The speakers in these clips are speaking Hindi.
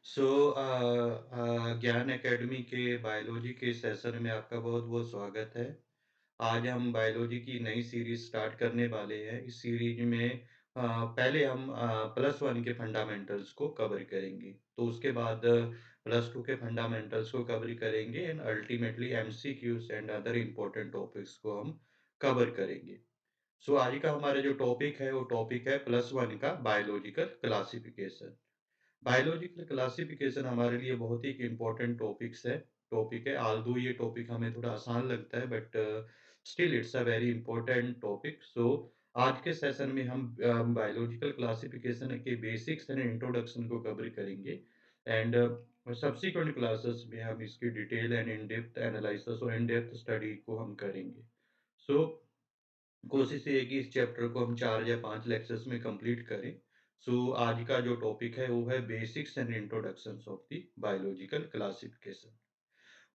सो ज्ञान एकेडमी के बायोलॉजी के सेशन में आपका बहुत-बहुत स्वागत है। आज हम बायोलॉजी की नई सीरीज़ स्टार्ट करने वाले हैं। इस सीरीज़ में पहले हम प्लस 1 के फंडामेंटल्स को कवर करेंगे। तो उसके बाद प्लस 2 के फंडामेंटल्स को कवर करेंगे and ultimately MCQs and other important topics को हम कवर करेंगे। सो आज का हमारा जो टॉपिक है, वो टॉपिक है प्लस 1 का बायोलॉजिकल क्लासिफिकेशन। बायोलॉजिकल क्लासिफिकेशन हमारे लिए बहुत ही एक इम्पोर्टेंट टॉपिक है। ऑल्दो ये टॉपिक हमें थोड़ा आसान लगता है but still it's a very important topic. So आज के सेशन में हम बायोलॉजिकल क्लासिफिकेशन के बेसिक्स एंड इंट्रोडक्शन को कवर करेंगे एंड सब्सीक्वेंट क्लासेस में हम इसकी detail and in depth analysis और इन डेप्थ स्टडी को हम करेंगे। सो कोशिश ये है कि इस चैप्टर को हम 4 या 5 लेक्चर्स में कंप्लीट करें। सो आज का जो टॉपिक है वो है basics and introductions of the biological classification.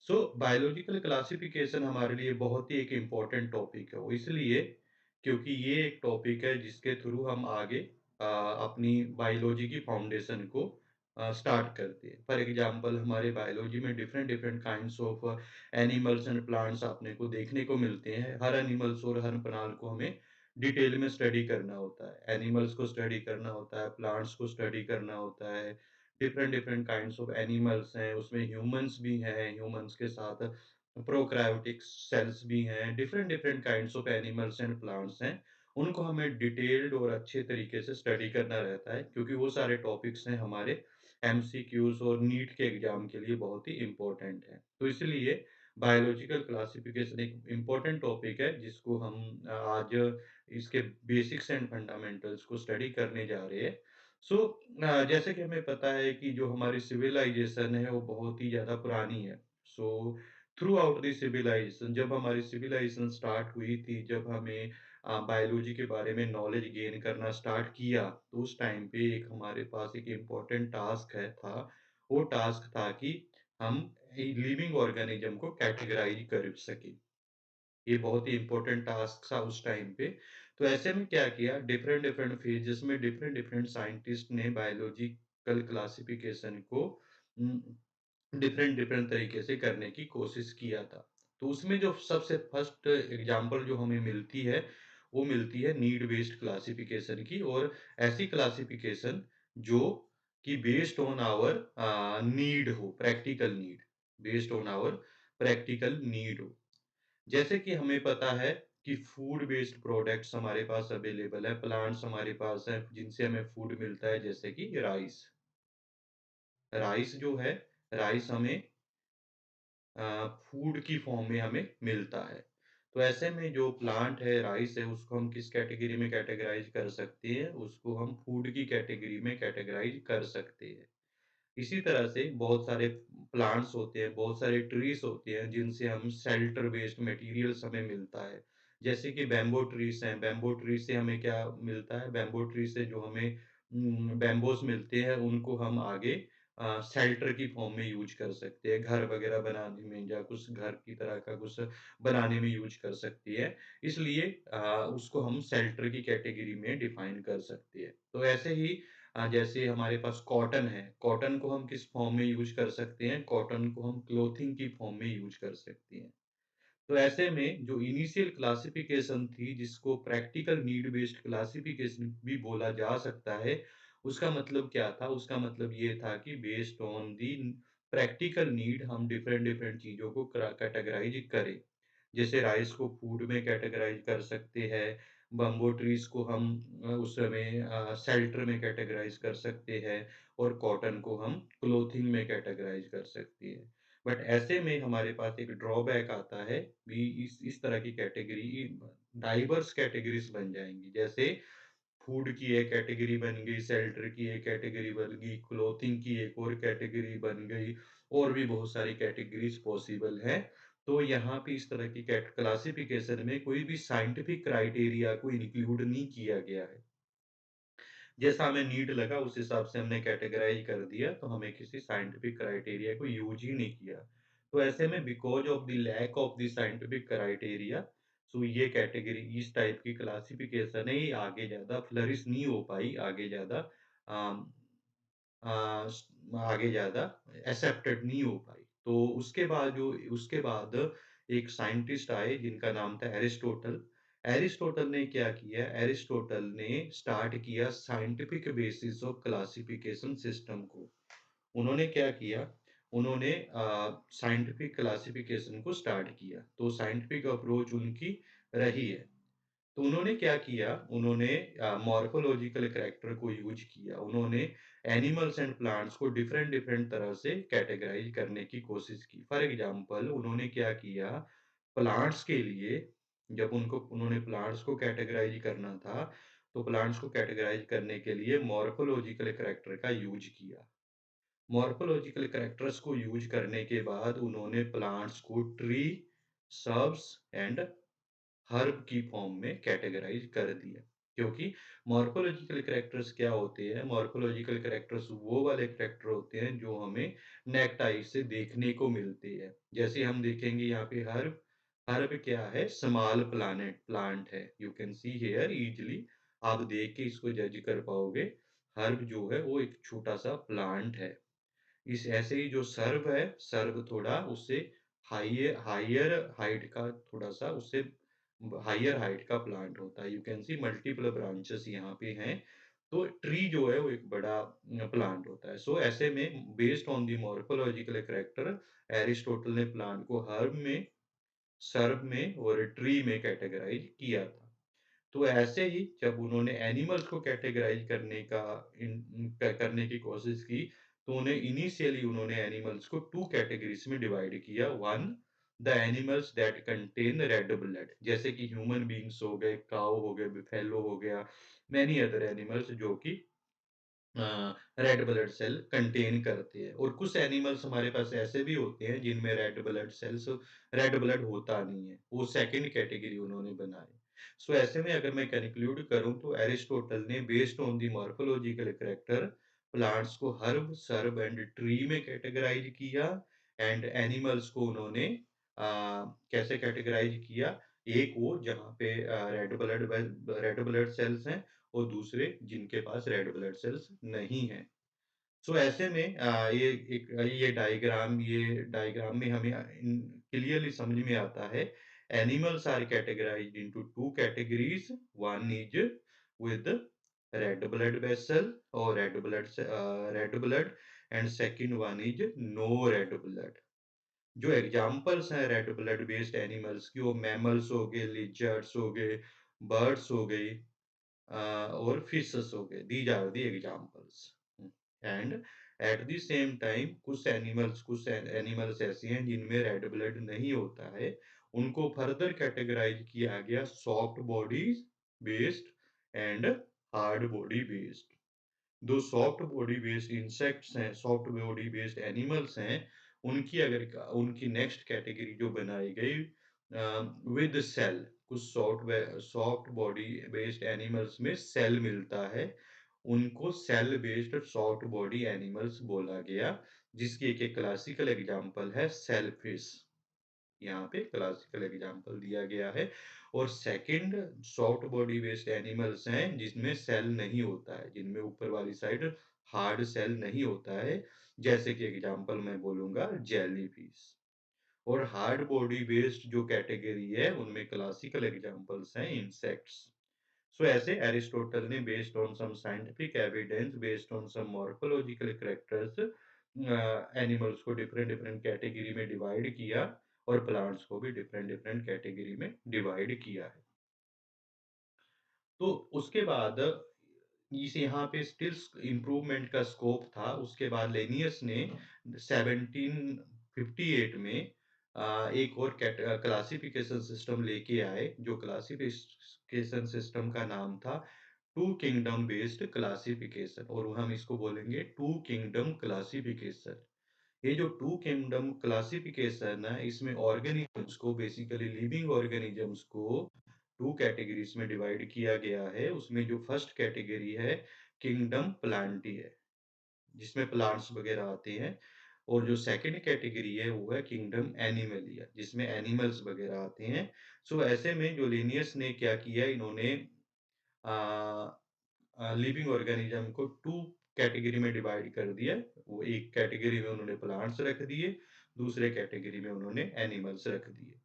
So biological classification हमारे लिए बहुत ही एक इम्पोर्टेंट टॉपिक है। वो इसलिए क्योंकि ये एक टॉपिक है जिसके थ्रू हम आगे अपनी बायोलॉजी की फाउंडेशन को स्टार्ट करते हैं। फॉर एग्जांपल हमारे बायोलॉजी में different different kinds of animals and plants अपने को देखने को मिलते हैं। हर एनिमल्स और हर प्लांट को हमें डिटेल में स्टडी करना होता है। एनिमल्स को स्टडी करना होता है, प्लांट्स को स्टडी करना होता है। Different different kinds of animals हैं, उसमें ह्यूमन्स भी हैं, ह्यूमन्स के साथ प्रोकैरियोटिक सेल्स भी हैं, different different kinds of animals and plants हैं। उनको हमें डिटेल्ड और अच्छे तरीके से स्टडी करना रहता है क्योंकि वो सारे टॉपिक्स हैं हमारे एमसीक्यूज़ और नीट के एग्ज़ाम के लिए बहुत ही इम्पोर्टेंट हैं। तो इसलिए बायोलॉजिकल क्लासिफिकेशन एक इम्पोर्टेंट टॉपिक है जिसको हम आज इसके बेसिक्स एंड फंडामेंटल्स को स्टडी करने जा रहे हैं। सो जैसे कि हमें पता है कि जो हमारी सिविलाइजेशन है वो बहुत ही ज़्यादा पुरानी है। So throughout the civilization जब हमारी सिविलाइजेशन स्टार्ट हुई थी, जब हमें बायोलॉजी के बारे में नॉलेज गेन करना स्टार्ट किया, तो उस टाइम पे एक हमारे पास एक इम्पोर्टेंट टास्क था। वो टास्क था कि हम लिविंग ऑर्गेनिज्म को कैटेगराइज़ कर सकें। ये बहुत ही इम्पोर्टेंट टास्क था उस टाइम पे। तो ऐसे में क्या किया, डिफरेंट डिफरेंट फेजेस में डिफरेंट डिफरेंट साइंटिस्ट ने बायोलॉजिकल क्लासिफिकेशन को उम, डिफरेंट डिफरेंट तरीके से करने की कोशिश किया था। तो उसमें जो सबसे फर्स्ट एग्ज़ाम्पल जो हमें मिलती है, वो मिलती है नीड बेस्ड क्लासिफिकेशन की, और ऐसी क्लासिफिकेशन जो कि बेस्ड ऑन आवर नीड हो, practical need, based on our practical need हो। जैसे कि हमें पता है कि फूड बेस्ड प्रोडक्ट्स हमारे पास अवेलेबल है, प्लांट्स हमारे पास हैं जिनसे हमें फूड मिलता है, जैसे कि राइस। राइस जो है, राइस हमें फूड की फॉर्म में हमें मिलता है। तो ऐसे में जो प्लांट है, राइस है, उसको हम किस कैटेगरी में कैटेगराइज़ कर सकते हैं? उसको हम फूड की कैटेगरी में कैटेगराइज़ कर सकते हैं। इसी तरह से बहुत सारे प्लांट्स होते हैं, बहुत सारे ट्रीज़ होते हैं, जिनसे हम शेल्टर बेस्ड मटेरियल्स हमें मिलता है। जैसे कि बैम्बू ट्रीज़ हैं, बैम्बू ट्री से हमें क्या मिलता है? बैम्बू ट्री से जो हमें बैम्बूस मिलते हैं, उनको हम आगे शेल्टर की फॉर्म में यूज़ कर सकते हैं, घर वगैरह बनाने में या कुछ घर की तरह का कुछ बनाने में यूज़ कर सकती है। इसलिए उसको हम शेल्टर की कैटेगरी में डिफाइन कर सकते हैं। तो ऐसे ही जैसे हमारे पास कॉटन है, कॉटन को हम किस फॉर्म में यूज़ कर सकते हैं? कॉटन को हम क्लॉथिंग की फॉर्म में यूज़ कर सकते हैं। तो ऐसे में जो इनिशियल क्लासिफ़िकेशन थी, जिसको प्रैक्टिकल नीड बेस्ड क्लासिफ़िकेशन भी बोला जा सकता है, उसका मतलब क्या था? उसका मतलब ये था कि based on the practical need हम डिफरेंट डिफरेंट चीज़ों को कैटेगराइज़ करें। जैसे राइस को फूड में कैटेगराइज़ कर सकते हैं, बम्बो ट्रीज़ को हम उसमें शेल्टर में कैटेगराइज़ कर सकते हैं, और कॉटन को हम क्लॉथिंग में कैटेगराइज़ कर सकते हैं। बट ऐसे में हमारे पास एक ड्रॉबैक आता है कि इस तरह की कैटेगरी डाइवर्स कैटेगरीज़ बन जाएँगी। जैसे फूड की एक कैटेगरी बन गई, शेल्टर की एक कैटेगरी बन गई, क्लॉथिंग की एक और कैटेगरी बन गई, और भी बहुत सारी कैटेगरीज़ पॉसिबल हैं। तो यहाँ पे इस तरह की क्लासिफिकेशन में कोई भी साइंटिफिक क्राइटेरिया को इंक्लूड नहीं किया गया है। जैसा हमें नीड लगा उस हिसाब से हमने कैटेगराइज़ कर दिया, तो हमें किसी साइंटिफिक क्राइटेरिया को यूज़ ही नहीं किया। तो ऐसे में because of the lack of the scientific criteria, so ये कैटेगरी इस टाइप की क्लासिफिकेशन है, ये आगे ज़्यादा फ्लरिश नहीं हो पाई, आगे ज़्यादा अ आगे ज़्यादा एक्सेप्टेड नहीं हो पाई। तो उसके बाद एक साइंटिस्ट आए जिनका नाम था एरिस्टोटल। एरिस्टोटल ने क्या किया, एरिस्टोटल ने स्टार्ट किया scientific basis of classification system को। उन्होंने क्या किया, उन्होंने साइंटिफिक क्लासिफिकेशन को स्टार्ट किया। तो साइंटिफिक अप्रोच उनकी रही है। तो उन्होंने क्या किया, उन्होंने मॉर्फोलॉजिकल कैरेक्टर को यूज़ किया। उन्होंने एनिमल्स एंड प्लांट्स को डिफरेंट डिफरेंट तरह से कैटेगराइज़ करने की कोशिश की। फॉर एग्ज़ाम्पल उन्होंने क्या किया, प्लांट्स के लिए जब उन्होंने प्लांट्स को कैटेगराइज़ करना था, तो प्लांट्स को कैटेगराइज़ करने के लिए मॉर्फोलॉजिकल कैरेक्टर का यूज़ किया। मॉर्फोलॉजिकल कैरेक्टर्स को यूज़ करने के बाद उन्होंने प्लांट्स को ट्री, श्रब्स एंड हर्ब की फॉर्म में कैटेगराइज़ कर दिया। क्योंकि मॉर्फोलॉजिकल कैरेक्टर्स क्या होते हैं, मॉर्फोलॉजिकल कैरेक्टर्स वो वाले कैरेक्टर होते हैं जो हमें नेक्ड आई से देखने को मिलते हैं। जैसे हम देखेंगे यहाँ पे हर्ब, हर्ब क्या है? स्मॉल प्लांट है। You can see here easily आप देख के इसको जज कर पाओगे। हर्ब जो है वो एक छोटा-सा प्लांट है। इस ऐसे ही जो सर्व है, सर्व थोड़ा उससे हायर हाइट का थोड़ा-सा उससे हायर हाइट का प्लांट होता है। You can see multiple branches यहाँ पे हैं। तो ट्री जो है वो एक बड़ा प्लांट होता है। सो ऐसे में based on the morphological character Aristotle ने प्लांट को हर्ब में, सर्व में और ट्री में कैटेगराइज़ किया था। तो ऐसे ही जब उन्होंने एनिमल्स को कैटेगराइज़ करने का करने की कोशिश की, तो उन्होंने एनिमल्स को 2 कैटेगरीज़ में डिवाइड किया। 1 the animals that contain red blood जैसे कि ह्यूमन बीइंग्स हो गए, काऊ हो गए, बुफैलो हो गया, मैनी अदर एनिमल्स जो कि रेड ब्लड सेल कंटेन करते हैं और कुछ एनिमल्स हमारे पास ऐसे भी होते हैं जिनमें रेड ब्लड होता नहीं है। वो सेकंड कैटेगरी उन्होंने बनाई। सो ऐसे में अगर मैं कन्क्लूड करूँ तो एरिस्टोटल ने based on the morphological character plants को हर्ब, सर्ब एंड ट्री में कैटेगराइज़ किया एंड एनिमल्स को उन्होंने कैसे कैटेगराइज़ किया? एक वो जहाँ पे रेड ब्लड सेल्स हैं और दूसरे जिनके पास रेड ब्लड सेल्स नहीं हैं। सो ऐसे में ये डायग्राम में हमें क्लियरली समझ में आता है animals are categorized into 2 categories, one is with red blood vessel और red blood and second one is no red blood. जो एग्ज़ाम्पल्स हैं रेड ब्लड बेस्ड एनिमल्स की वो मैमल्स हो गए, लिज़र्ड्स हो गए, बर्ड्स हो गई और फिशेस हो गए। These are the examples. And at the same time कुछ एनिमल्स ऐसे हैं जिनमें रेड ब्लड नहीं होता है। उनको फर्दर कैटेगराइज़ किया गया soft bodies based and hard body based. दो सॉफ्ट बॉडी बेस्ड इंसेक्ट्स हैं, सॉफ्ट बॉडी बेस्ड एनिमल्स हैं, उनकी नेक्स्ट कैटेगरी जो बनाई गई विद सेल, कुछ सॉफ्ट बॉडी बेस्ड एनिमल्स में सेल मिलता है, उनको cell based soft body animals बोला गया, जिसकी एक क्लासिकल एग्जांपल है सेलफिश। यहाँ पे क्लासिकल एग्जांपल दिया गया है और second soft body based animals हैं जिसमें सेल नहीं होता है, जिनमें ऊपर वाली साइड हार्ड सेल नहीं होता है, जैसे कि एग्जांपल मैं बोलूँगा जेलीफिश। और हार्ड बॉडी बेस्ड जो कैटेगरी है उनमें क्लासिकल एग्जांपल्स हैं इंसेक्ट्स। सो ऐसे एरिस्टोटल ने based on some scientific evidence based on some morphological characters animals को डिफरेंट डिफरेंट कैटेगरी में डिवाइड किया और प्लांट्स को भी डिफरेंट डिफरेंट कैटेगरी में डिवाइड किया है। तो उसके बाद इस यहाँ पे स्टिल इम्प्रूवमेंट का स्कोप था। उसके बाद लेनियस ने 1758 में एक और क्लासिफिकेशन सिस्टम लेके आए, जो क्लासिफिकेशन सिस्टम का नाम था टू किंगडम बेस्ड क्लासिफिकेशन और हम इसको बोलेंगे टू किंगडम क्लासिफिकेशन। ये जो टू किंगडम क्लासिफिकेशन है, इसमें ऑर्गेनिजम्स को बेसिकली लिविंग ऑर्गेनिजम्स को 2 कैटेगरीज़ में डिवाइड किया गया है। उसमें जो फर्स्ट कैटेगरी है, किंगडम प्लांटी है, जिसमें प्लांट्स वगैरह आते हैं और जो सेकंड कैटेगरी है, वो है किंगडम एनिमलिया, जिसमें एनिमल्स वगैरह आते हैं। सो ऐसे में जो लिनियस ने क्या किया, इन्होंने अ लिविंग ऑर्गेनिज्म को 2 कैटेगरी में डिवाइड कर दिया। वो एक कैटेगरी में उन्होंने प्लांट्स रख दिए, दूसरे कैटेगरी में उन्होंने एनिमल्स रख दिए।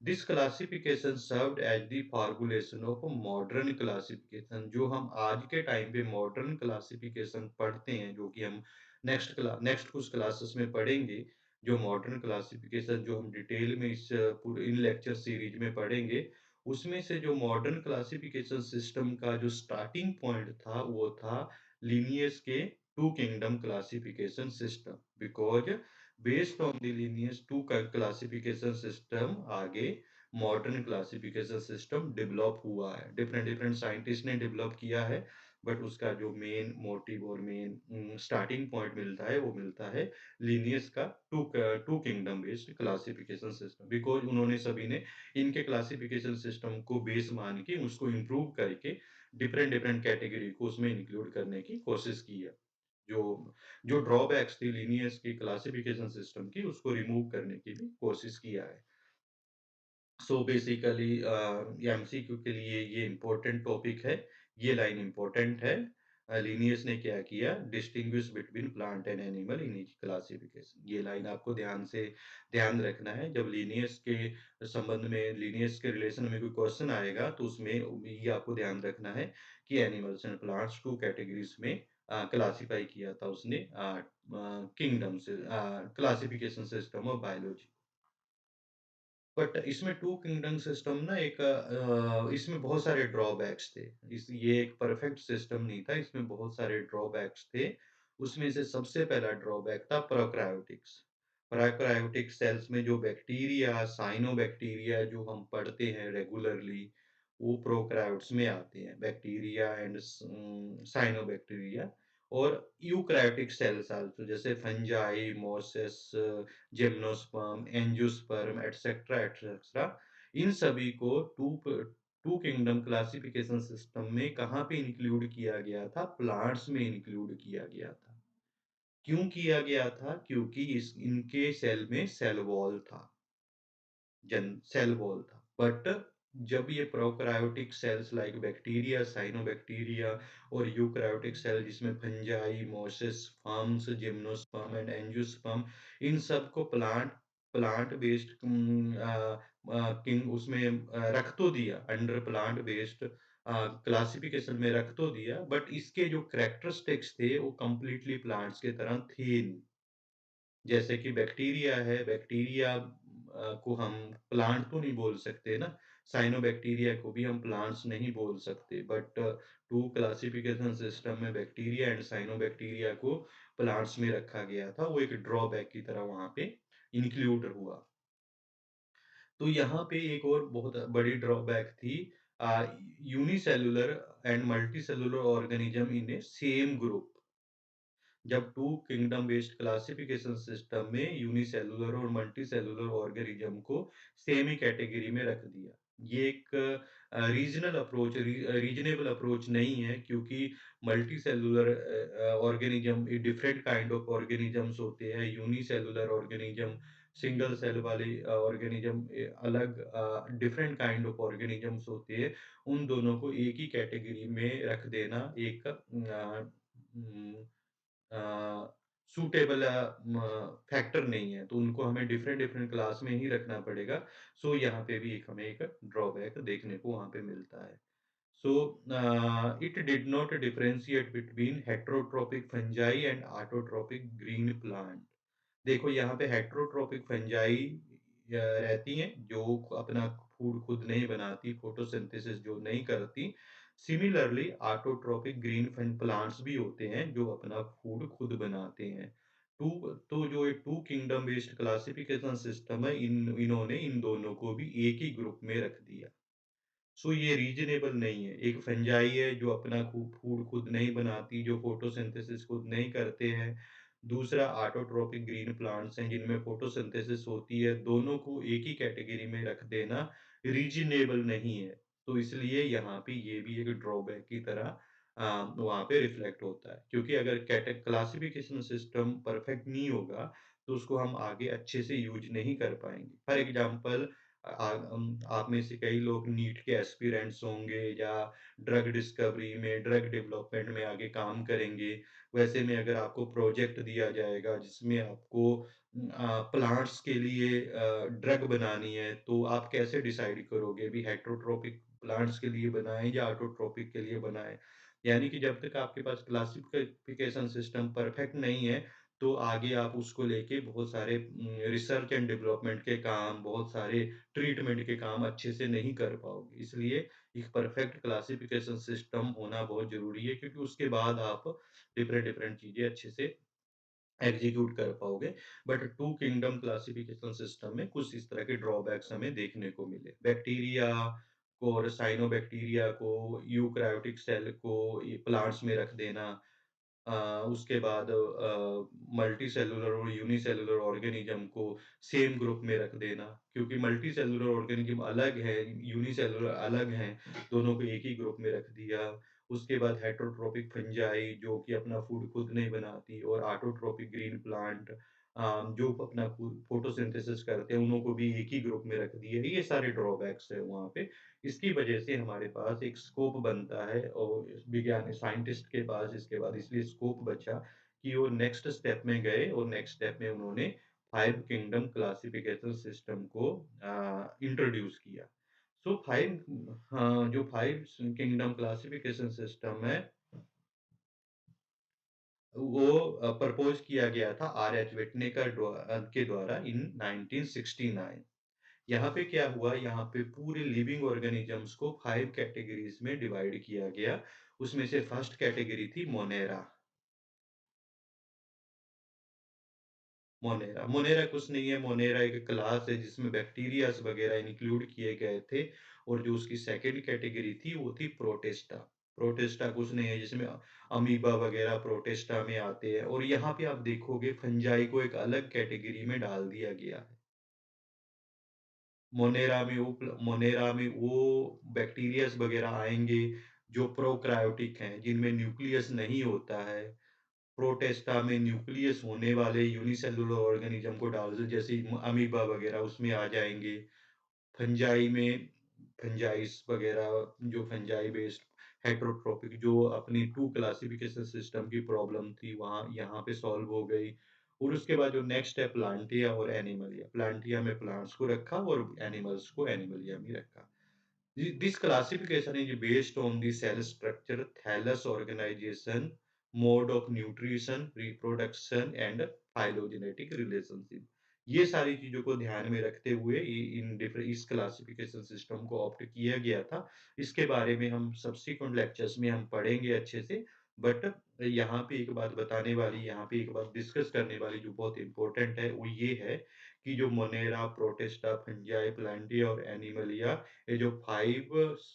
This classification served as the formulation of modern classification. जो हम आज के टाइम पे मॉडर्न क्लासिफिकेशन पढ़ते हैं, जो कि हम नेक्स्ट कुछ क्लासेस में पढ़ेंगे, जो मॉडर्न क्लासिफिकेशन जो हम डिटेल में इस पूरे इन लेक्चर सीरीज में पढ़ेंगे, उसमें से जो मॉडर्न क्लासिफिकेशन सिस्टम का जो स्टार्टिंग पॉइंट था, वो था लिनियस के two kingdom classification system. Because based on the Linnaeus two classification system आगे मॉडर्न क्लासिफिकेशन सिस्टम डेवलप हुआ है। डिफरेंट डिफरेंट साइंटिस्ट ने डेवलप किया है, बट उसका जो मेन मोटिव और मेन स्टार्टिंग पॉइंट मिलता है, वो मिलता है लिनियस का two kingdom based classification system. Because उन्होंने सभी ने इनके क्लासिफिकेशन सिस्टम को बेस मान के उसको इम्प्रूव करके डिफरेंट डिफरेंट कैटेगरी को उसमें इंक्लूड करने की कोशिश की है। जो जो ड्रॉबैक्स थी लीनियस की क्लासिफिकेशन सिस्टम की, उसको रिमूव करने की भी कोशिश किया है। सो बेसिकली एमसीक्यू के लिए ये इम्पोर्टेंट टॉपिक है, ये लाइन इम्पोर्टेंट है। लिनियस ने क्या किया, distinguish between plant and animal in each classification. ये लाइन आपको ध्यान रखना है। जब लिनियस के संबंध में, लिनियस के रिलेशन में कोई क्वेश्चन आएगा, तो उसमें ये आपको ध्यान रखना है कि animals and plants two categories में क्लासिफाई किया था उसने किंगडम से, classification system of biology. But इसमें टू किंगडम सिस्टम ना इसमें बहुत सारे ड्रॉबैक्स थे। इस ये एक परफेक्ट सिस्टम नहीं था, इसमें बहुत सारे ड्रॉबैक्स थे। उसमें से सबसे पहला ड्रॉबैक था प्रोकार्योटिक्स। प्रोकार्योटिक सेल्स में जो बैक्टीरिया, साइनोबैक्टीरिया जो हम पढ़ते हैं रेगुलरली, वो प्रोकार्योट्स में आते हैं। बैक्टीरिया एंड साइनोबैक्टीरिया और यूकैरियोटिक सेल्स आल्सो, जैसे fungi, mosses, gymnosperm, angiosperm etcetera etcetera. इन सभी को टू किंगडम क्लासिफिकेशन सिस्टम में कहाँ पे इंक्लूड किया गया था? प्लांट्स में इंक्लूड किया गया था। क्यों किया गया था? क्योंकि इस इनके सेल में सेल वॉल था। सेल वॉल था। बट जब ये prokaryotic cells like bacteria, cyanobacteria और यूकैरियोटिक सेल जिसमें fungi, mosses, ferns, gymnosperm and angiosperm, इन सब को प्लांट बेस्ड किंग उसमें रख तो दिया, अंडर प्लांट बेस्ड क्लासिफिकेशन में रख तो दिया, बट इसके जो कैरेक्टरिस्टिक्स थे वो कंप्लीटली प्लांट्स की तरह थे नहीं। जैसे कि बैक्टीरिया है, बैक्टीरिया को हम प्लांट तो नहीं बोल सकते ना, साइनोबैक्टीरिया को भी हम प्लांट्स नहीं बोल सकते, बट टू क्लासिफिकेशन सिस्टम में बैक्टीरिया एंड साइनोबैक्टीरिया को प्लांट्स में रखा गया था, वो एक ड्रॉबैक की तरह वहाँ पे इंक्लूड हुआ। तो यहाँ पे एक और बहुत बड़ी ड्रॉबैक थी, unicellular and multicellular organism in a same group. जब two kingdom based classification system में यूनिसेलुलर और मल्टीसेलुलर ऑर्गेनिज्म को सेम ही कैटेगरी में रख दिया। ये एक रीजनेबल अप्रोच नहीं है, क्योंकि multicellular organism different kind of organisms होते हैं। यूनिसेलुलर ऑर्गेनिज्म सिंगल सेल वाले ऑर्गेनिज्म अलग डिफरेंट काइंड ऑफ ऑर्गेनिजम्स होते हैं। उन दोनों को एक ही कैटेगरी में रख देना एक अ, सूटेबल फैक्टर नहीं है, तो उनको हमें डिफरेंट डिफरेंट क्लास में ही रखना पड़ेगा। सो यहाँ पे भी एक हमें एक ड्रॉबैक देखने को वहाँ पे मिलता है। So it did not differentiate between heterotrophic fungi and autotrophic green plant. देखो यहाँ पे हेटेरोट्रोपिक फंजाई रहती हैं, जो अपना फूड खुद नहीं बनाती, फोटोसिंथेसिस जो नहीं करती। Similarly autotrophic green fun plants भी होते हैं, जो अपना फूड खुद बनाते हैं। टू तो जो ये two kingdom based classification system है, इन्होंने इन दोनों को भी एक ही ग्रुप में रख दिया। सो ये रीज़नेबल नहीं है। एक फंजाई है जो अपना फूड खुद नहीं बनाती, जो फोटोसिंथेसिस खुद नहीं करते हैं। दूसरा ऑटोट्रोपिक ग्रीन प्लांट्स हैं जिनमें फोटोसिंथेसिस होती है। दोनों को एक ही कैटेगरी में रख देना रीज़नेबल नहीं है। तो इसलिए यहाँ पे ये भी एक ड्रॉबैक की तरह वहाँ पे रिफ्लेक्ट होता है। क्योंकि अगर क्लासिफिकेशन सिस्टम परफेक्ट नहीं होगा, तो उसको हम आगे अच्छे से यूज़ नहीं कर पाएँगे। फॉर एग्ज़ाम्पल आप में से कई लोग नीट के एस्पिरेंट्स होंगे या ड्रग डिस्कवरी में, ड्रग डेवलपमेंट में आगे काम करेंगे। वैसे में अगर आपको प्रोजेक्ट दिया जाएगा जिसमें आपको प्लांट्स के लिए ड्रग बनानी है, तो आप कैसे डिसाइड करोगे भी हेटेरोट्रोपिक प्लांट्स के लिए बनाएँ या ऑटोट्रोपिक के लिए बनाएँ? यानी कि जब तक आपके पास क्लासिफिकेशन सिस्टम परफेक्ट नहीं है, तो आगे आप उसको लेके बहुत सारे रिसर्च एंड डेवलपमेंट के काम, बहुत सारे ट्रीटमेंट के काम अच्छे से नहीं कर पाओगे। इसलिए एक परफेक्ट क्लासिफिकेशन सिस्टम होना बहुत ज़रूरी है क्योंकि उसके बाद आप डिफरेंट डिफरेंट चीज़ें अच्छे से एग्ज़ीक्यूट कर पाओगे। But two kingdom classification system में कुछ इस तरह के ड्रॉबैक्स हमें देखने को मिले। बैक्टीरिया को और साइनोबैक्टीरिया को, यूकैरियोटिक सेल को ये प्लांट्स में रख देना, अ, उसके बाद मल्टी सेलुलर और यूनिसेलुलर ऑर्गेनिज़्म को सेम ग्रुप में रख देना, क्योंकि मल्टी सेलुलर ऑर्गेनिज़्म अलग है, यूनिसेलुलर अलग हैं, दोनों को एक ही ग्रुप में रख दिया। उसके बाद हेटेरोट्रोपिक फंजाई जो कि अपना फूड खुद नहीं बनाती और ऑटोट्रोपिक ग्रीन प्लांट जो अपना खुद फोटोसिंथेसिस करते हैं, उन्हों को भी एक ही ग्रुप में रख दिया। ये सारे ड्रॉबैक्स है वहाँ पे। इसकी वजह से हमारे पास एक स्कोप बनता है और विज्ञान साइंटिस्ट के पास इसके बाद इसलिए स्कोप बचा कि वो नेक्स्ट स्टेप में गए और नेक्स्ट स्टेप में उन्होंने 5 किंगडम क्लासिफिकेशन सिस्टम को इंट्रोड्यूस किया। सो 5 हाँ, जो 5 किंगडम क्लासिफिकेशन सिस्टम है, वो प्रपोज़ किया गया था आर.एच. व्हिटनेकर के द्वारा इन 1969। यहाँ पे क्या हुआ, यहाँ पे पूरे लिविंग ऑर्गेनिज़म्स को 5 कैटेगरीज़ में डिवाइड किया गया। उसमें से फर्स्ट कैटेगरी थी मोनेरा। मोनेरा, मोनेरा कुछ नहीं है, मोनेरा एक क्लास है जिसमें बैक्टीरियाज़ वगैरह इंक्लूड किए गए थे और जो उसकी सेकंड कैटेगरी थी वो थी प्रोटिस्टा। प्रोटिस्टा कुछ नहीं है जिसमें अमीबा वगैरह प्रोटिस्टा में आते हैं और यहाँ पे आप देखोगे फंजाई को एक अलग कैटेगरी में डाल दिया गया है। मोनेरा में वो बैक्टीरियाज़ वगैरह आएँगे जो प्रोकार्योटिक हैं, जिनमें न्यूक्लियस नहीं होता है। प्रोटिस्टा में न्यूक्लियस होने वाले यूनिसेल्युलर ऑर्गेनिज़्म को डाल दो, जैसे अमीबा वगैरह उसमें आ जाएँगे। फंजाई में फंजाइस वगैरह जो फंजाई बेस्ड हेटेरोट्रोपिक जो अपनी 2 क्लासिफिकेशन सिस्टम की प्रॉब्लम थी, वहाँ यहाँ पे सॉल्व हो गई। और उसके बाद जो नेक्स्ट है प्लांटिया और एनिमलिया। प्लांटिया में प्लांट्स को रखा और एनिमल्स को एनिमलिया में रखा। This classification is based on the cell structure, thallus organization, mode of nutrition, reproduction and phylogenetic relationship. ये सारी चीज़ों को ध्यान में रखते हुए इस क्लासिफिकेशन सिस्टम को ऑप्ट किया गया था। इसके बारे में हम सब्सीक्वेंट लेक्चर्स में हम पढ़ेंगे अच्छे से। बट यहाँ पे एक बात बताने वाली, यहाँ पे एक बात डिस्कस करने वाली जो बहुत इम्पोर्टेंट है, वो ये है कि जो मोनेरा, प्रोटिस्टा, फंजाई, प्लांटिया और एनिमलिया, ये जो 5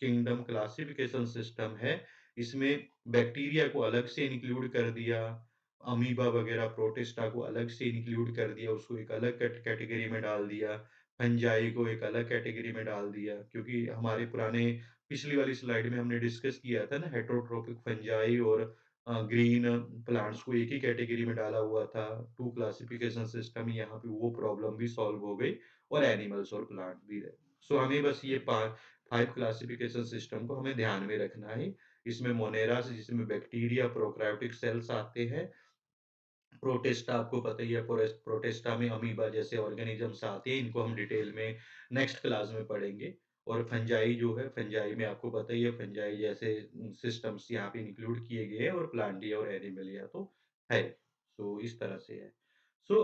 किंगडम क्लासिफिकेशन सिस्टम है, इसमें बैक्टीरिया को अलग से इंक्लूड कर दिया, अमीबा वगैरह प्रोटिस्टा को अलग से इंक्लूड कर दिया, उसको एक अलग कैटेगरी में डाल दिया, फंजाई को एक अलग कैटेगरी में डाल दिया, क्योंकि हमारे पुराने पिछली वाली स्लाइड में हमने डिस्कस किया था ना हेटेरोट्रोपिक फंजाई और ग्रीन प्लांट्स को एक ही कैटेगरी में डाला हुआ था। 2 क्लासिफिकेशन सिस्टम, यहाँ पे वो प्रॉब्लम भी सॉल्व हो गई और एनिमल्स और प्लांट भी रहे। सो हमें बस ये 5 क्लासिफिकेशन सिस्टम को हमें ध्यान में रखना है। इसमें मोनेरा से जिसमें बैक्टीरिया, प्रोकार्योटिक सेल्स आते हैं। प्रोटिस्टा आपको पता ही है, प्रोटिस्टा में अमीबा जैसे ऑर्गेनिज़म्स आते हैं, इनको हम डिटेल में नेक्स्ट क्लास में पढ़ेंगे। और फंजाई जो है, फंजाई में आपको पता ही है, फंजाई जैसे सिस्टम्स यहाँ पे इंक्लूड किए गए हैं और प्लांटिया और एनिमलिया तो है। सो इस तरह से है। सो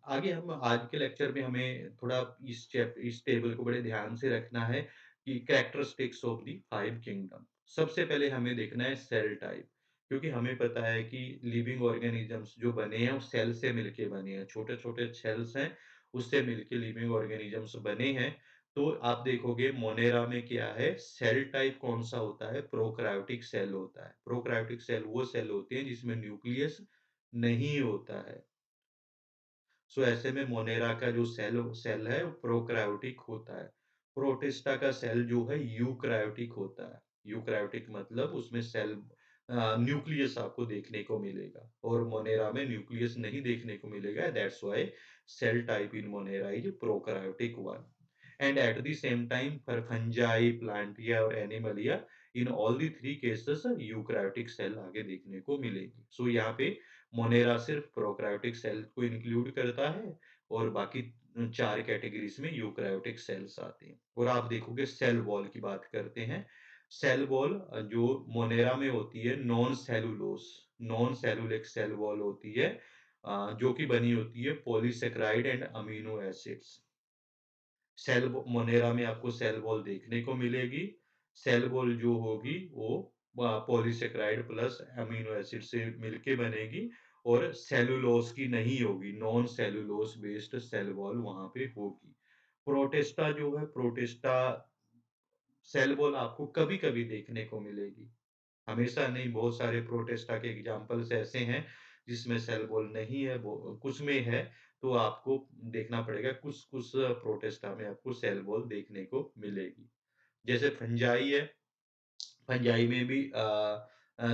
आगे हम आज के लेक्चर में हमें थोड़ा इस टेबल को बड़े ध्यान से रखना है कि कैरेक्टरिस्टिक्स ऑफ द 5 किंगडम। सबसे पहले हमें देखना है सेल टाइप। क्योंकि हमें पता है कि लिविंग ऑर्गेनिजम्स जो बने हैं वो सेल से मिलके बने हैं, छोटे-छोटे सेल्स हैं, उससे मिलके लिविंग ऑर्गेनिजम्स बने हैं। तो आप देखोगे मोनेरा में क्या है, सेल टाइप कौन-सा होता है, प्रोकार्योटिक सेल होता है। प्रोकार्योटिक सेल वो सेल होते हैं जिसमें न्यूक्लियस नहीं होता है। सो ऐसे में मोनेरा का जो सेल है वो प्रोकार्योटिक होता है। प्रोटिस्टा का सेल जो है यूकार्योटिक होता है। यूकार्योटिक मतलब उसमें न्यूक्लियस आपको देखने को मिलेगा और मोनेरा में न्यूक्लियस नहीं देखने को मिलेगा। That's why cell type in Monera is prokaryotic one. And at the same time for fungi, Plantae और Animalia in all the 3 cases eukaryotic cell आगे देखने को मिलेगी। सो यहाँ पे मोनेरा सिर्फ प्रोकैरियोटिक सेल को इंक्लूड करता है और बाकी 4 कैटेगरीज़ में यूकैरियोटिक सेल्स आते हैं। और आप देखोगे सेल वॉल की बात करते हैं। सेल वॉल जो मोनेरा में होती है नॉन सेलुलोज सेल वॉल होती है जो कि बनी होती है polysaccharide and amino acids. Cell व मोनेरा में आपको सेल वॉल देखने को मिलेगी। सेल वॉल जो होगी वो पॉलीसैकेराइड प्लस अमीनो एसिड से मिलके बनेगी और सेलुलोज की नहीं होगी, non cellulose based cell wall वहाँ पे होगी। प्रोटिस्टा सेल वॉल आपको कभी-कभी देखने को मिलेगी। हमेशा नहीं, बहुत सारे प्रोटेस्टा के एग्ज़ाम्पल्स ऐसे हैं, जिसमें सेल वॉल नहीं है, वो कुछ में है, तो आपको देखना पड़ेगा, कुछ-कुछ प्रोटेस्टा में आपको सेल वॉल देखने को मिलेगी। जैसे फंजाई है, फंजाई में भी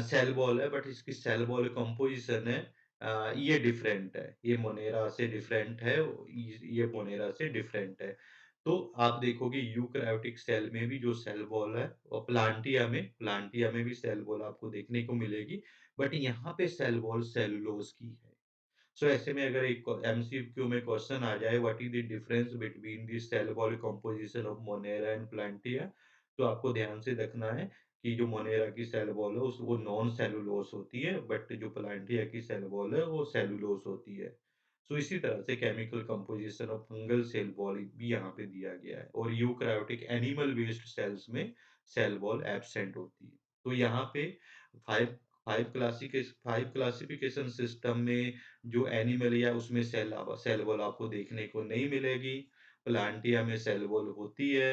सेल वॉल है, बट इसकी सेल वॉल कंपोज़िशन है ये डिफरेंट है। ये मोनेरा से डिफरेंट है, ये मोनेरा से डिफरेंट है। तो आप देखोगे यूकैरियोटिक सेल में भी जो सेल वॉल है और प्लांटिया में भी सेल वॉल आपको देखने को मिलेगी, बट यहाँ पे सेल वॉल सेलुलोज़ की है। सो ऐसे में अगर एक एमसीक्यू में क्वेश्चन आ जाए what is the difference between the cell wall composition of Monera and Plantae, तो आपको ध्यान से रखना है कि जो मोनेरा की सेल वॉल है उस वो नॉन सेलुलोज होती है, बट जो प्लांटिया की सेल वॉल है वो सेलुलोज होती है। सो इसी तरह से chemical composition of fungal cell wall भी यहाँ पे दिया गया है और यूकैरियोटिक एनिमल बेस्ड सेल्स में सेल वॉल एब्सेंट होती है। तो यहाँ पे 5 5 क्लासिफिकेशन सिस्टम में जो एनिमल या उसमें सेल वॉल आपको देखने को नहीं मिलेगी। प्लांटिया में सेल वॉल होती है,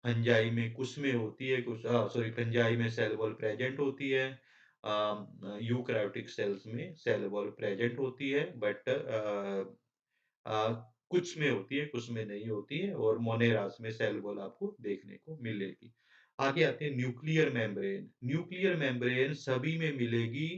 फंजाई में कुछ में होती है, फंजाई में सेल वॉल प्रेज़ेंट होती है। यूकैरियोटिक सेल्स में सेल वॉल प्रेज़ेंट होती है बट कुछ में होती है, कुछ में नहीं होती है और मोनेरास में सेल वॉल आपको देखने को मिलेगी। आगे आते हैं न्यूक्लियर मेम्ब्रेन। न्यूक्लियर मेम्ब्रेन सभी में मिलेगी,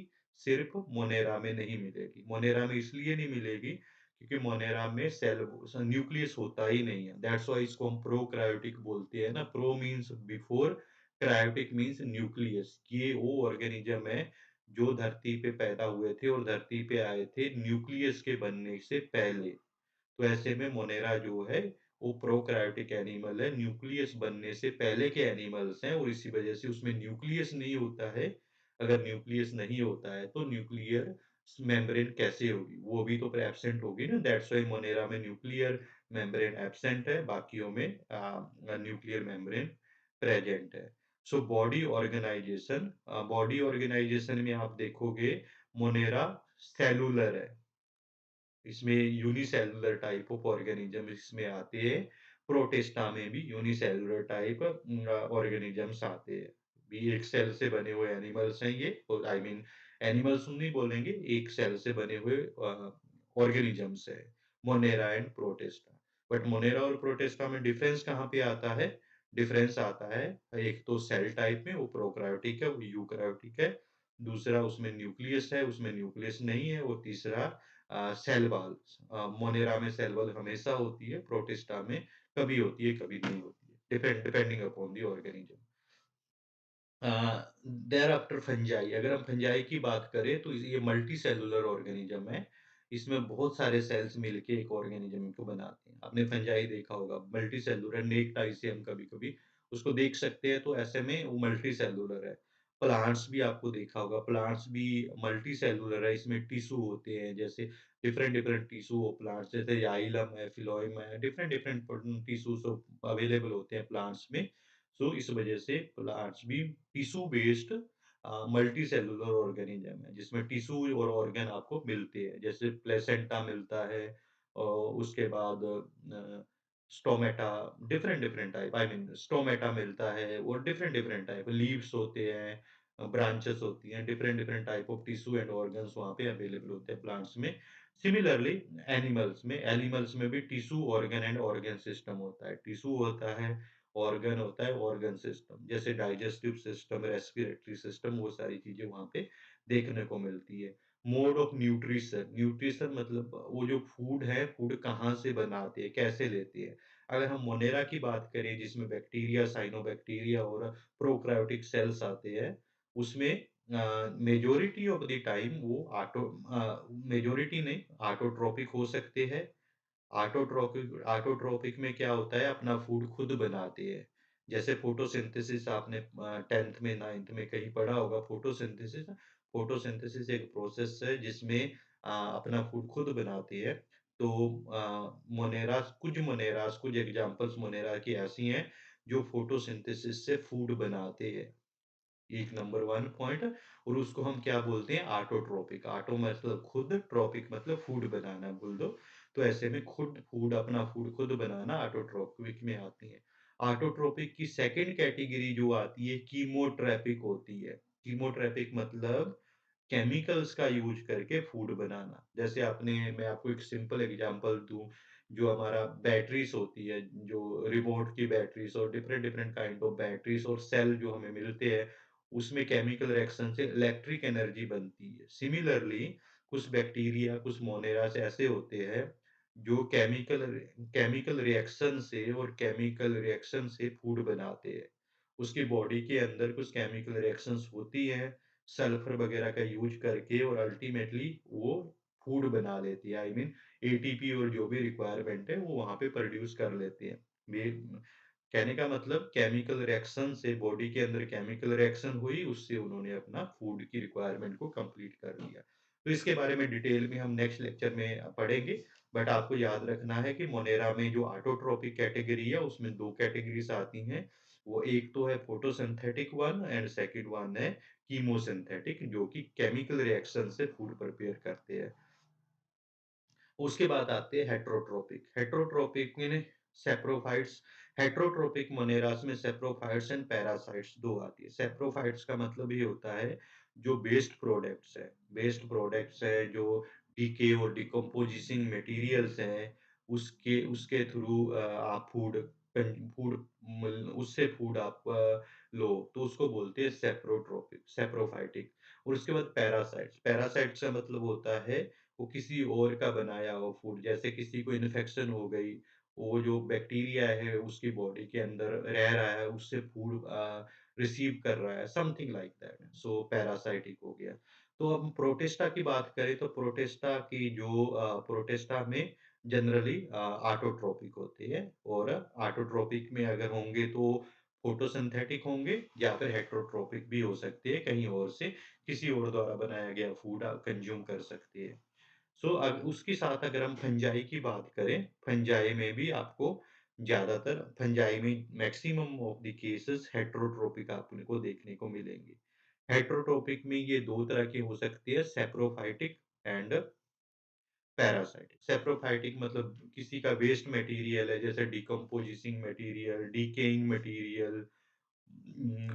सिर्फ़ मोनेरा में नहीं मिलेगी। मोनेरा में इसलिए नहीं मिलेगी क्योंकि मोनेरा में न्यूक्लियस होता ही नहीं है। दैट्स व्हाई इसको हम प्रोकैरियोटिक बोलते हैं ना, pro means before, karyotic means nucleus. ये वो ऑर्गेनिज़्म है जो धरती पे पैदा हुए थे और धरती पे आए थे न्यूक्लियस के बनने से पहले। तो ऐसे में मोनेरा जो है, वो प्रोकैरियोटिक एनिमल है, न्यूक्लियस बनने से पहले के एनिमल्स हैं और इसी वजह से उसमें न्यूक्लियस नहीं होता है। अगर न्यूक्लियस नहीं होता है, तो न्यूक्लियर मेम्ब्रेन कैसे होगी? वो भी तो फिर एब्सेंट होगी ना, दैट्स व्हाई मोनेरा में न्यूक्लियर मेम्ब्रेन एब्सेंट है, बाकियों में न्यूक्लियर मेम्ब्रेन प्रेज़ेंट है। सो बॉडी ऑर्गेनाइज़ेशन में आप देखोगे मोनेरा सेलुलर है। इसमें यूनिसेलुलर टाइप ऑफ ऑर्गेनिज्म इसमें आते हैं। प्रोटिस्टा में भी यूनिसेलुलर टाइप ऑर्गेनिजम्स आते हैं। भी एक सेल से बने हुए एनिमल्स हैं ये, और आई मीन एनिमल्स नहीं बोलेंगे, एक सेल से बने हुए ऑर्गेनिजम्स है, Monera and protista. But Monera और प्रोटिस्टा में डिफरेंस कहाँ पे आता है? डिफरेंस आता है, एक तो सेल टाइप में वो प्रोकैरियोटिक है, वो यूकैरियोटिक है। दूसरा उसमें न्यूक्लियस है, उसमें न्यूक्लियस नहीं है, और तीसरा सेल वॉल। मोनेरा में सेल वॉल हमेशा होती है, प्रोटिस्टा में कभी होती है, कभी नहीं होती है। Depending upon the organism. Uh, thereafter fungi, अगर हम फंजाई की बात करें तो ये मल्टी सेलुलर ऑर्गेनिज्म है। इसमें बहुत सारे सेल्स मिलके एक ऑर्गेनिज्म को बनाते हैं। आपने फंजाई देखा होगा, मल्टी सेलुलर नेक्टाई से हम कभी-कभी उसको देख सकते हैं, तो ऐसे में वो मल्टी सेलुलर है। प्लांट्स भी आपको देखा होगा, प्लांट्स भी मल्टी सेलुलर है, इसमें टिश्यू होते हैं, जैसे different different tissue of plants, जैसे जाइलम है, फिलोएम है, डिफरेंट डिफरेंट टिश्यूज अवेलेबल होते हैं प्लांट्स में। सो इस वजह से प्लांट्स भी tissue based multi cellular organism है, जिसमें टिश्यू और ऑर्गन आपको मिलते हैं, जैसे प्लेसेंटा मिलता है और उसके बाद stomata, different different type, I mean stomata मिलता है और डिफरेंट डिफरेंट टाइप लीव्स होते हैं, ब्रांचेस होती हैं, different different type of tissue and organs वहाँ पे अवेलेबल होते हैं प्लांट्स में। सिमिलरली एनिमल्स में भी tissue, organ and organ system होता है। टिश्यू होता है, ऑर्गन होता है, ऑर्गन सिस्टम, जैसे डाइजेस्टिव सिस्टम, रेस्पिरेटरी सिस्टम, वो सारी चीज़ें वहाँ पे देखने को मिलती है। मोड ऑफ न्यूट्रिशन, न्यूट्रिशन मतलब वो जो फूड है, फूड कहाँ से बनाते हैं, कैसे लेते हैं। अगर हम मोनेरा की बात करें जिसमें बैक्टीरिया, साइनोबैक्टीरिया और प्रोकार्योटिक सेल्स आते हैं, उसमें मेजॉरिटी ऑफ द टाइम वो मेजॉरिटी नहीं, ऑटोट्रोपिक हो सकते हैं। ऑटोट्रोपिक में क्या होता है अपना फूड खुद बनाते हैं। जैसे फोटोसिंथेसिस आपने 10th में 9th में कहीं पढ़ा होगा फोटोसिंथेसिस। फोटोसिंथेसिस एक प्रोसेस है जिसमें अपना फूड खुद बनाती है। तो मोनेरास कुछ एग्ज़ाम्पल्स मोनेरा की ऐसी हैं जो फोटोसिंथेसिस से फूड बनाते हैं। एक नंबर 1 पॉइंट और उसको हम क्या बोलते हैं ऑटोट्रोपिक। ऑटो मतलब खुद, ट्रोपिक मतलब फूड बनाना बोल दो। तो ऐसे में खुद फूड अपना फूड खुद बनाना ऑटोट्रोपिक में आती है। ऑटोट्रोपिक की सेकंड कैटेगरी जो आती है कीमोट्रैपिक होती है। कीमोट्रैपिक मतलब केमिकल्स का यूज़ करके फूड बनाना। जैसे मैं आपको एक सिंपल एग्ज़ाम्पल दूँ, जो हमारा बैटरीज़ होती है, जो रिमोट की बैटरीज़ और different different kind of batteries और सेल जो हमें मिलते हैं, उसमें केमिकल रिएक्शन से इलेक्ट्रिक एनर्जी बनती है। सिमिलरली कुछ बैक्टीरिया, कुछ मोनेरास ऐसे होते हैं, जो केमिकल रिएक्शन से फूड बनाते हैं। उसकी बॉडी के अंदर कुछ केमिकल रिएक्शंस होती हैं, सल्फर वगैरह का यूज़ करके और अल्टीमेटली वो फूड बना लेती है। आई मीन एटीपी और जो भी रिक्वायरमेंट है वो वहाँ पे प्रोड्यूस कर लेते हैं। मे कहने का मतलब केमिकल रिएक्शन से बॉडी के अंदर केमिकल रिएक्शन हुई, उससे उन्होंने अपना फूड की रिक्वायरमेंट को कंप्लीट कर लिया। तो इसके बारे में डिटेल में हम नेक्स्ट लेक्चर में पढ़ेंगे, बट आपको याद रखना है कि मोनेरा में जो ऑटोट्रोपिक कैटेगरी है, उसमें 2 कैटेगरीज़ आती हैं। वो एक तो है photosynthetic one and second one है कीमोसिंथेटिक जो कि केमिकल रिएक्शन से फूड प्रिपेयर करते हैं। उसके बाद आते हैं हेटेरोट्रोपिक। हेटेरोट्रोपिक में सैप्रोफाइट्स हेटेरोट्रोपिक मोनेरास में सैप्रोफाइट्स एंड पैरासाइट्स 2 आती है। सैप्रोफाइट्स का मतलब ये होता है जो वेस्ट प्रोडक्ट्स है। वेस्ट प्रोडक्ट्स है जो डीके और डिकम्पोजिशिंग मटेरियल्स हैं, उसके उसके थ्रू आप फूड उससे फूड आप लो, तो उसको बोलते हैं सैप्रोफाइटिक। और उसके बाद पैरासाइट्स। पैरासाइट्स का मतलब होता है वो किसी और का बनाया हुआ फूड, जैसे किसी को इन्फेक्शन हो गई, वो जो बैक्टीरिया है उसकी बॉडी के अंदर रह रहा है, उससे फूड रिसीव कर रहा है, something like that. So parasitic हो गया। तो अब प्रोटिस्टा की बात करें तो प्रोटिस्टा में जनरली ऑटोट्रोपिक होते हैं और ऑटोट्रोपिक में अगर होंगे तो फोटोसिंथेटिक होंगे या फिर हेटेरोट्रोपिक भी हो सकते हैं, कहीं और से किसी और द्वारा बनाया गया फूड आप कंज़्यूम कर सकते हैं। अब उसके साथ अगर हम फंजाई की बात करें, फंजाई में भी आपको ज़्यादातर फंजाई में मैक्सिमम ऑफ द केसेस हेटेरोट्रोपिक आपको देखने को मिलेंगे। हेटेरोट्रोपिक में ये 2 तरह के हो सकते हैं, सैप्रोफाइटिक एंड पैरासाइटिक। सैप्रोफाइटिक मतलब किसी का वेस्ट मटेरियल है, जैसे decomposing material, decaying material,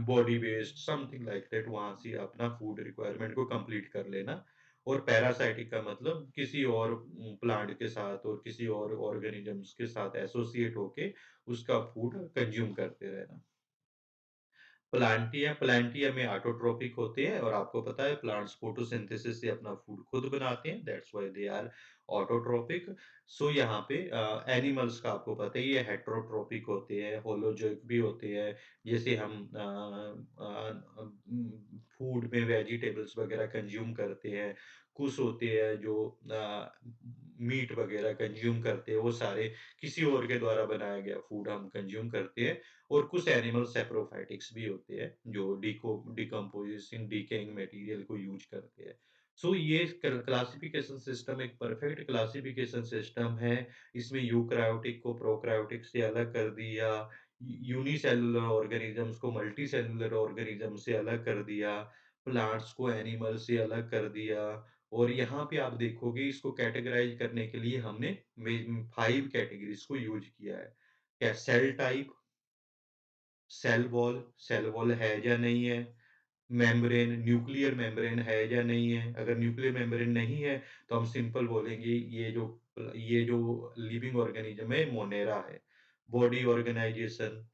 body waste something like that, वहाँ से अपना फूड रिक्वायरमेंट को कंप्लीट कर लेना। और पैरासाइटिक का मतलब किसी और प्लांट के साथ और किसी और ऑर्गेनिजम्स के साथ एसोसिएट होके उसका फूड कंज़्यूम करते रहना। प्लांटिया में ऑटोट्रोपिक होते हैं और आपको पता है प्लांट्स फोटोसिंथेसिस से अपना फूड खुद बनाते हैं, that's why they are autotrophic. यहाँ पे एनिमल्स का आपको पता ही है हेटेरोट्रोपिक होते हैं, होलोजोइक भी होते हैं। जैसे हम फूड में वेजिटेबल्स वगैरह कंज्यूम करते हैं, कुछ होते हैं जो मीट वगैरह कंज्यूम करते हैं, वो सारे किसी और के द्वारा बनाया गया फूड हम कंज्यूम करते हैं। और कुछ एनिमल सैप्रोफाइटिक्स भी होते हैं, जो डिकम्पोज़िशन, डिकेइंग मटेरियल को यूज़ करते हैं। ये क्लासिफिकेशन सिस्टम एक परफेक्ट क्लासिफिकेशन सिस्टम है। इसमें यूकेरियोटिक को प्रोकैरियोटिक से अलग कर दिया, यूनिसेल्युलर ऑर्गेनिज़म्स को मल्टीसेल्युलर ऑर्गेनिज़्म से अलग कर दिया, प्लांट्स को एनिमल से अलग कर दिया। और यहाँ पे आप देखोगे इसको कैटेगराइज़ करने के लिए हमने 5 कैटेगरीज़ को यूज़ किया है। क्या सेल वॉल है या नहीं है, न्यूक्लियर मेम्ब्रेन है या नहीं है। अगर न्यूक्लियर मेम्ब्रेन नहीं है, तो हम सिंपल बोलेंगे ये जो लिविंग ऑर्गेनिज़्म है मोनेरा है। बॉडी ऑर्गेनाइज़ेशन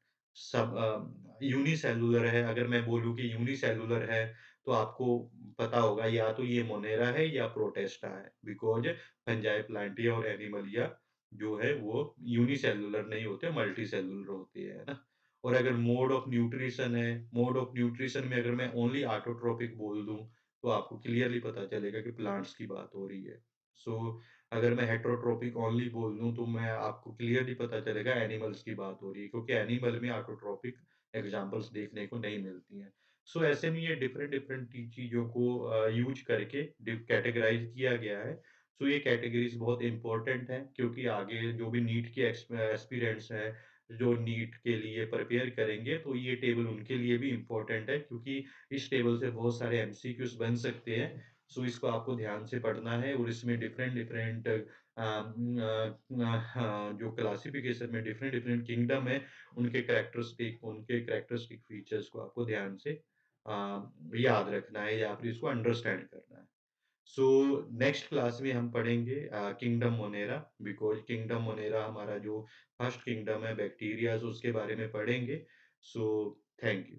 यूनिसेल्युलर है। अगर मैं बोलूँ कि यूनिसेल्युलर है, तो आपको पता होगा या तो ये मोनेरा है या प्रोटिस्टा है, बिकॉज़ फंजाई, प्लांटिया और एनिमलिया जो है वो यूनिसेल्युलर नहीं होते, मल्टीसेल्युलर होती है ना? और अगर मोड ऑफ न्यूट्रिशन में अगर मैं ओनली ऑटोट्रोपिक बोल दूँ, तो आपको क्लियरली पता चलेगा कि प्लांट्स की बात हो रही है। सो अगर मैं हेटेरोट्रोपिक ओनली बोल दूँ, तो मैं आपको क्लियरली पता चलेगा एनिमल्स की बात हो रही है, क्योंकि एनिमल में ऑटोट्रोपिक एग्ज़ाम्पल्स देखने को नहीं मिलती हैं। सो ऐसे में ये डिफरेंट-डिफरेंट चीज़ों को यूज़ करके कैटेगराइज़ किया गया है। सो ये कैटेगरीज़ बहुत इम्पोर्टेंट हैं क्योंकि आगे जो भी नीट के एस्पिरेंट्स हैं, जो नीट के लिए प्रिपेयर करेंगे, तो ये टेबल उनके लिए भी इम्पोर्टेंट है क्योंकि इस टेबल से बहुत सारे एमसीक्यूज़ बन सकते हैं। सो इसको आपको ध्यान से पढ़ना है और इसमें डिफरेंट-डिफरेंट जो क्लासिफिकेशन में डिफरेंट-डिफरेंट किंगडम है, उनके कैरेक्टरिस्टिक फीचर्स को आपको ध्यान से याद रखना है या फिर इसको अंडरस्टैंड करना है। सो नेक्स्ट क्लास में हम पढ़ेंगे kingdom Monera because kingdom Monera हमारा जो फर्स्ट किंगडम है बैक्टीरियाज़ उसके बारे में पढ़ेंगे। So thank you.